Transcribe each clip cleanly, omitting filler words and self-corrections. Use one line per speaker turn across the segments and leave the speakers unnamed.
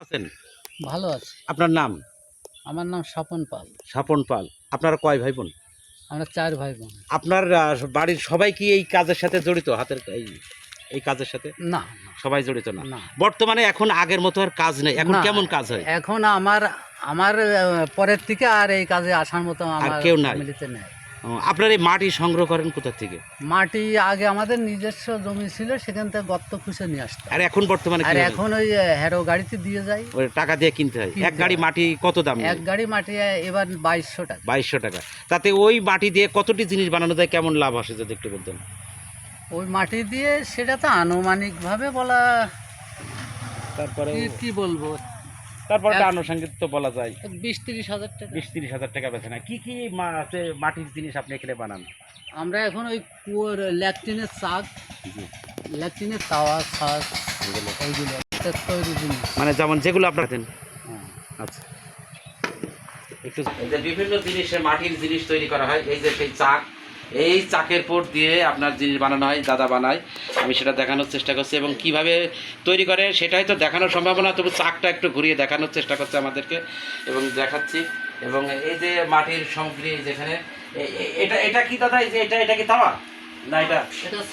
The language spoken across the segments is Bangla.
আছেন?
ভালো আছে।
আপনার নাম?
আমার নাম স্বপন পাল।
স্বপন পাল। আপনারা কয় ভাই বোন?
আমরা ৪ ভাই বোন।
আপনার বাড়ির সবাই কি এই কাজের সাথে জড়িত? হাতের এই কাজের সাথে
না,
সবাই জড়িত না।
না।
বর্তমানে এখন আগের মতো আর কাজ নেই। এখন
না,
কেমন কাজ হয়?
এখন আমার আমার পরের থেকে আর এই কাজে আসার মতো আমার
কেউ নাই?
ফ্যামিলিতে নেই।
আপনার এই মাটি সংগ্রহ করেন কোথা থেকে?
মাটি আগে আমাদের নিজস্ব জমি ছিল, সেখান থেকে গর্ত খুঁজে নিয়ে আসতাম।
আর এখন বর্তমানে
আর
কিভাবে?
এখন ওই হ্যারো গাড়িতে দিয়ে যাই।
ওই টাকা দিয়ে কিনতে হয়। এক গাড়ি মাটি কত দাম?
এক গাড়ি মাটি এবার 2200 টাকা।
2200 টাকা। তাতে ওই মাটি দিয়ে কতটি জিনিস বানানো যায়, কেমন লাভ আসে যদি একটু বলতেন?
ওই মাটি দিয়ে সেটা তো আনুমানিকভাবে বলা,
তারপরে
কি বলবো,
তারপরে আনুষঙ্গিক তো বলা যায়
20-30 হাজার টাকা।
20-30 হাজার টাকা বেছে না। কি কি মাটির জিনিস আপনি এখানে বানান?
আমরা এখন ওই কুয়োর ল্যাট্রিনের চাক,
জি।
ল্যাট্রিনের তাওয়া, ছাঁচ, এইগুলো তৈরি জিনিস।
মানে যেমন যেগুলো আপনার দেন।
হ্যাঁ।
আচ্ছা, একটু বিভিন্ন জিনিসে মাটির জিনিস তৈরি করা হয়। এই যে সেই চাক, এই চাকের পর দিয়ে আপনার জিনিস বানানো হয়, দাদা বানায়। আমি সেটা দেখানোর চেষ্টা করছি এবং কিভাবে তৈরি করে সেটাই তো দেখানোর সম্ভাবনা, তবু চাকটা একটু ঘুরিয়ে দেখানোর চেষ্টা করছে আমাদেরকে এবং দেখাচ্ছি। এবং এই যে মাটির সামগ্রী যেখানে এটা এটা কি দাদা? এই যে এটা কি তাওয়া না? এটা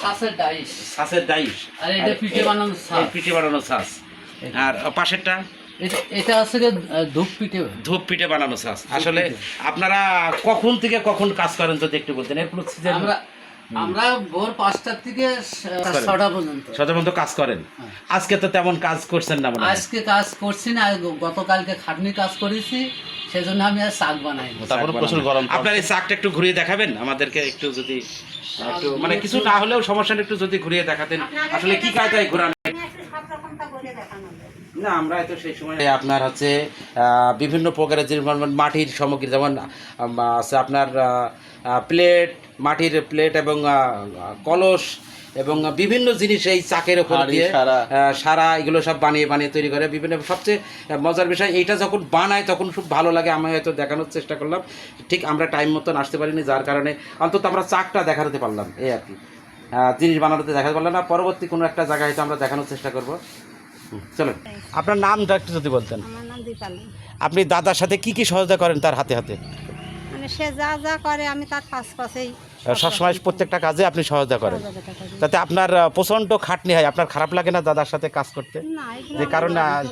ছাঁচের ডাইশ।
ছাঁচের ডাইশ।
আর এটা পিঠে বানানো ছাঁচ।
পিঠে বানানো ছাঁচ। আর পাশেরটা
এটা আছে ধূপ পিঠে।
ধূপ পিঠে বানানো ছাঁচ। আসলে আপনারা কখন থেকে কখন কাজ করেন যদি একটু বলতেন? এর কোনো সিজন?
আমরা ভোর 5টা থেকে 6টা পর্যন্ত।
6টা পর্যন্ত কাজ করেন। আজকে তো তেমন কাজ করছেন না মনে হয়?
আজকে কাজ করছি না, গতকালকে খাটনি কাজ করেছি, সেজন্য আমি আর শাক বানাই।
তারপরে প্রচুর গরম। আপনার এই চাকটা একটু ঘুরিয়ে দেখাবেন আমাদেরকে? একটু যদি একটু মানে কিছু না হলেও সমস্যা নেই, একটু যদি ঘুরিয়ে দেখাতেন। আসলে কি কায়দায় ঘোরানো? না, আমরা তো সেই সময় আপনার হচ্ছে বিভিন্ন প্রকারের যে মাটির সামগ্রী, যেমন আছে আপনার প্লেট, মাটির প্লেট এবং কলস এবং বিভিন্ন জিনিস এই চাকের উপর দিয়ে সারা এগুলো সব বানিয়ে বানিয়ে তৈরি করে বিভিন্ন। সবচেয়ে মজার বিষয়, এইটা যখন বানায় তখন খুব ভালো লাগে। আমি হয়তো দেখানোর চেষ্টা করলাম, ঠিক আমরা টাইম মতন আসতে পারিনি, যার কারণে অন্তত আমরা চাকটা দেখাতে পারলাম, এই আর কি। জিনিস বানানোতে দেখাতে পারলাম না। পরবর্তী কোনো একটা জায়গায় হয়তো আমরা দেখানোর চেষ্টা করবো। চলুন, আপনার নামটা একটু যদি বলতেন।
আমার নাম দীপালি।
আপনি দাদার সাথে কি কি সহায়তা করেন তার হাতে হাতে?
মানে সে যা যা করে আমি তার পাশেই
সবসময় প্রত্যেকটা কাজে আপনি সহায়তা করেন, তাতে আপনার প্রচণ্ড খাটনি হয়। আপনার খারাপ লাগে না দাদার সাথে কাজ করতে? যে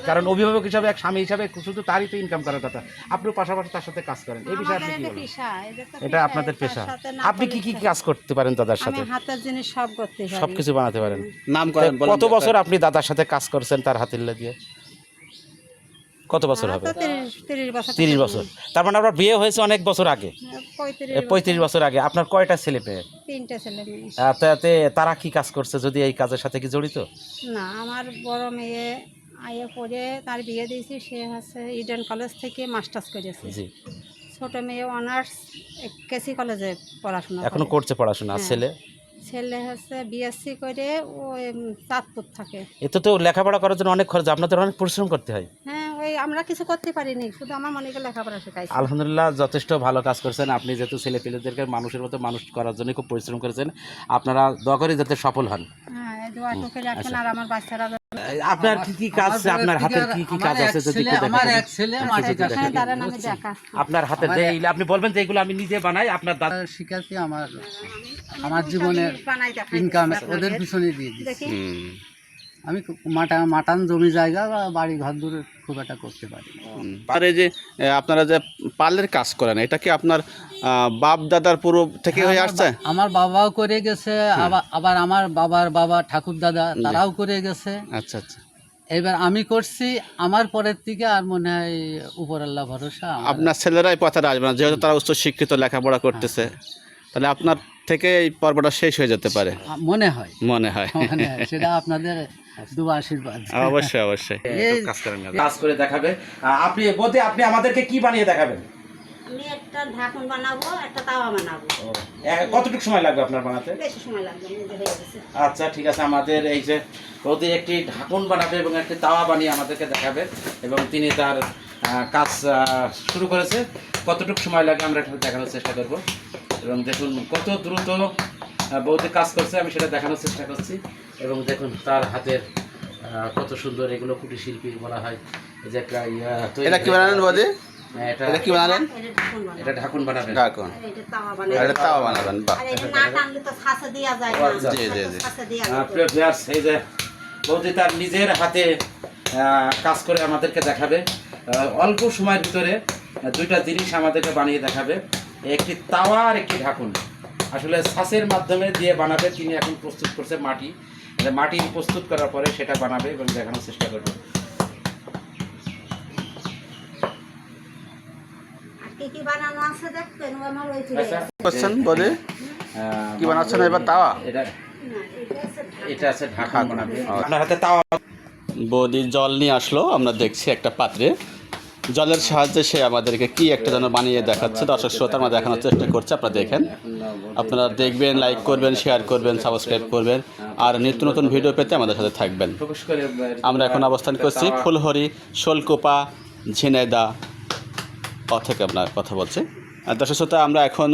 কারণ অভিভাবক হিসাবে, এক স্বামী হিসাবে শুধু তারই তো ইনকাম করার কথা, আপনিও পাশাপাশি তার সাথে কাজ করেন। এই বিষয়ে আপনি কি বলেন? এটা আপনাদের পেশা। আপনি কি কি কাজ করতে পারেন দাদার সাথে?
হাতের জিনিস সব করতে পারি,
সবকিছু বানাতে পারেন।
নাম করেন?
কত বছর আপনি দাদার সাথে কাজ করছেন তার হাতের দিয়ে? কত বছর হবে?
30 বছর।
30 বছর। তার মানে আপনার বিয়ে হয়েছে অনেক বছর আগে, 35 বছর আগে। আপনার কয়টা ছেলে পেয়ে?
3টা ছেলে মেয়ে।
তাতে তারা কি কাজ করছে, যদি এই কাজের সাথে কি জড়িত?
না, আমার বড় মেয়ে আইএ পড়ে, তার বিয়ে দিয়েছি, সে হচ্ছে ইডেন কলেজ থেকে মাস্টার্স করেছে।
জি।
ছোট মেয়ে অনার্স কেসি কলেজে পড়াশোনা
এখনো করছে পড়াশোনা। আর ছেলে?
ছেলে হচ্ছে বিএসসি করে ও চাঁদপুর থাকে।
এতে তো লেখাপড়া করার জন্য অনেক খরচ, আপনাদের অনেক পরিশ্রম করতে হয়।
হ্যাঁ, ওই আমরা কিছু করতে পারিনি, শুধু আমার মনেকে লেখাপড়া শেখাইছি।
আলহামদুলিল্লাহ, যথেষ্ট ভালো কাজ করছেন আপনি। যেহেতু ছেলে পেলেদেরকে মানুষের মতো মানুষ করার জন্য খুব পরিশ্রম করেছেন। আপনারা দোয়া করি যাতে সফল হন।
হ্যাঁ, এই দোয়াটুকু রাখেন। আর আমার বাচ্চারা
আপনার কি কি কাজ, আপনার হাতের কি কি কাজ আছে যদি একটু
আমার
দেখান?
এক ছেলে
এখানে দাঁড়ান, আমি দেখা।
আপনার হাতে যে আপনি বলবেন যে এগুলো আমি নিজে বানাই, আপনার দাদা
শিখাচ্ছি। আমার জীবনের ইনকাম ওদের পিছনে দিয়ে দিচ্ছি। আমি মাটান জমি জায়গা বা বাড়ি ঘর দূরে খুব একটা করতে পারি।
আর এই যে আপনারা যে পালের কাজ করেন, এটা কি আপনার বাপ দাদার পূর্ব থেকে হয়ে আসছে?
আমার বাবাও করে গেছে, আবার আমার বাবার বাবা ঠাকুর দাদা তারাও করে গেছে।
আচ্ছা আচ্ছা।
এবার আমি করছি, আমার পরের থেকে আর মনে হয় উপর আল্লাহ ভরসা।
আপনার ছেলেরাই পথে আসবে না, যেহেতু তারা উচ্চ শিক্ষিত, লেখাপড়া করতেছে, তাহলে আপনার থেকে এই পর্বটা শেষ হয়ে যেতে পারে
মনে হয়। সেটা আপনাদের দুয়া আশীর্বাদ।
অবশ্যই অবশ্যই।
কাজ করে দেখাবে। আপনি বলতে আপনি আমাদেরকে কি বানিয়ে দেখাবেন?
আমি একটা ঢাকন বানাবো, একটা তাওয়া বানাবো।
কতটুকু সময় লাগবে আপনার বানাতে?
বেশি সময় লাগবে না, হয়ে গেছে।
আচ্ছা, ঠিক আছে। আমাদের এই যে বৌদি একটি ঢাকন বানাবে এবং একটি তাওয়া বানিয়ে আমাদেরকে দেখাবে এবং তিনি তার কাজ শুরু করেছে। কতটুকু সময় লাগে আমরা একটু দেখানোর চেষ্টা করব এবং দেখুন কত দ্রুত বৌদি কাজ করছে, আমি সেটা দেখানোর চেষ্টা করছি। এবং দেখুন তার হাতের কত সুন্দর, এগুলো কুটির শিল্পী বলা হয়। এই যে একটা তৈরি
এটা কি বানালেন বৌদি?
হ্যাঁ,
এটা কি বানালেন?
এটা ঢাকুন বানাবেন।
ঢাকুন। এটা তাওয়া বানাবেন, বাহ। জি জি জি।
প্রিয় ভিউয়ার্স, এই যে বৌদি তার নিজের হাতে কাজ করে আমাদেরকে দেখাবে। অল্প সময়ের ভিতরে দুইটা জিনিস আমাদেরকে বানিয়ে দেখাবে, একটি তাওয়া আর একটি ঢাকুন। আসলে ছাঁচের মাধ্যমে দিয়ে বানাবে, তিনি এখন প্রস্তুত করছে মাটি। মাটি প্রস্তুত করার পরে সেটা বানাবে এবং দেখানোর চেষ্টা করবে।
করছেন বৌদি? কি বানাচ্ছেন এবার? তাওয়া?
এটা আছে ঢাকুন বানাবে। আপনার হাতে তাওয়া।
বৌদি জল নিয়ে আসলো, আমরা দেখছি একটা পাত্রে। জলের সাহায্যে সে আমাদেরকে কি একটা যেন বানিয়ে দেখাচ্ছে। দর্শক শ্রোতা আমরা দেখানোর চেষ্টা করছি, আপনারা দেখেন। আপনারা দেখবেন, লাইক করবেন, শেয়ার করবেন, সাবস্ক্রাইব করবেন, আর নিত্য নতুন ভিডিও পেতে আমাদের সাথে থাকবেন। আমরা এখন অবস্থান করছি ফুলহরি, শোলকোপা, ঝিনাইদহ থেকে আমরা কথা বলছি। দর্শক শ্রোতা, আমরা এখন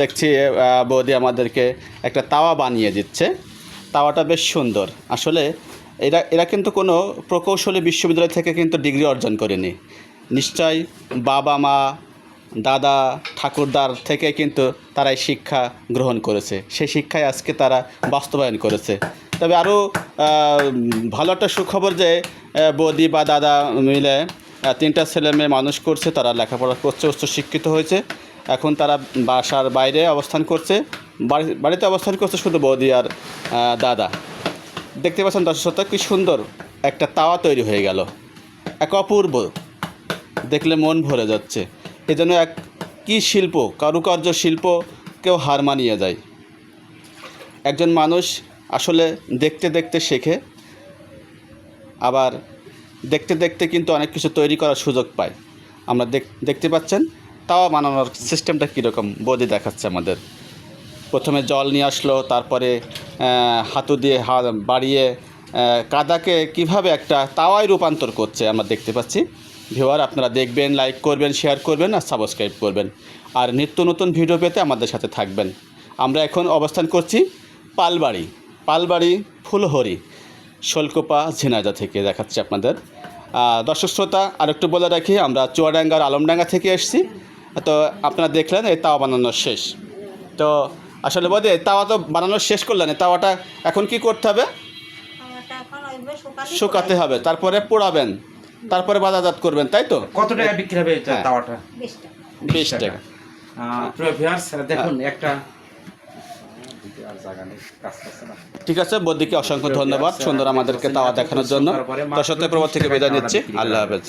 দেখছি বৌদি আমাদেরকে একটা তাওয়া বানিয়ে দিচ্ছে। তাওয়াটা বেশ সুন্দর। আসলে এরা কিন্তু কোনো প্রকৌশলী বিশ্ববিদ্যালয় থেকে কিন্তু ডিগ্রি অর্জন করেনি। নিশ্চয়ই বাবা মা, দাদা, ঠাকুরদার থেকে কিন্তু তারা এই শিক্ষা গ্রহণ করেছে। সেই শিক্ষায় আজকে তারা বাস্তবায়ন করেছে। তবে আরও ভালো একটা সুখবর যে বৌদি বা দাদা মিলে 3টা ছেলে মেয়ে মানুষ করছে, তারা লেখাপড়া করছে, উচ্চশিক্ষিত হয়েছে। এখন তারা বাসার বাইরে অবস্থান করছে, বাড়িতে অবস্থান করছে শুধু বৌদি আর দাদা। দেখতে পাচ্ছেন দর্শক শ্রোতা, কি সুন্দর একটা তাওয়া তৈরি হয়ে গেল, এক অপূর্ব, দেখলে মন ভরে যাচ্ছে। এজন্য এক কী শিল্প, কারুকার্য শিল্প কেউ হার মানিয়ে যায়। একজন মানুষ আসলে দেখতে দেখতে শেখে, আবার দেখতে দেখতে কিন্তু অনেক কিছু তৈরি করার সুযোগ পায়। আমরা দেখতে পাচ্ছেন তাওয়া বানানোর সিস্টেমটা কীরকম বৌদি দেখাচ্ছে আমাদের। প্রথমে জল নিয়ে আসলো, তারপরে হাতু দিয়ে বাড়িয়ে কাদাকে কিভাবে একটা তাওয়ায় রূপান্তর করছে আমরা দেখতে পাচ্ছি। ভিউয়ার, আপনারা দেখবেন, লাইক করবেন, শেয়ার করবেন আর সাবস্ক্রাইব করবেন, আর নিত্য নতুন ভিডিও পেতে আমাদের সাথে থাকবেন। আমরা এখন অবস্থান করছি পালবাড়ি ফুলহরি, শোলকোপা, ঝিনাইদহ থেকে দেখাচ্ছি আপনাদের। দর্শক শ্রোতা, আরেকটু বলে রাখি, আমরা চুয়াডাঙ্গার আলমডাঙ্গা থেকে এসেছি। তো আপনারা দেখলেন এই তাওয়া বানানো শেষ। তো আসলে বোধ তাওয়া তো বানানো শেষ করলেন, তাওয়াটা এখন কি করতে হবে? শুকাতে হবে, তারপরে পোড়াবেন, তারপরে বাজারজাত করবেন, তাই তো?
কত টাকা বিক্রি হবে তাওয়াটা?
20 টাকা।
প্রিয় ভিউয়ার্স, দেখুন একটা।
ঠিক আছে, বৌদিকে অসংখ্য ধন্যবাদ সুন্দর আমাদেরকে তাওয়া দেখানোর জন্য। দর্শকদের প্রভাব থেকে বিদায় নিচ্ছি। আল্লাহ হাফেজ।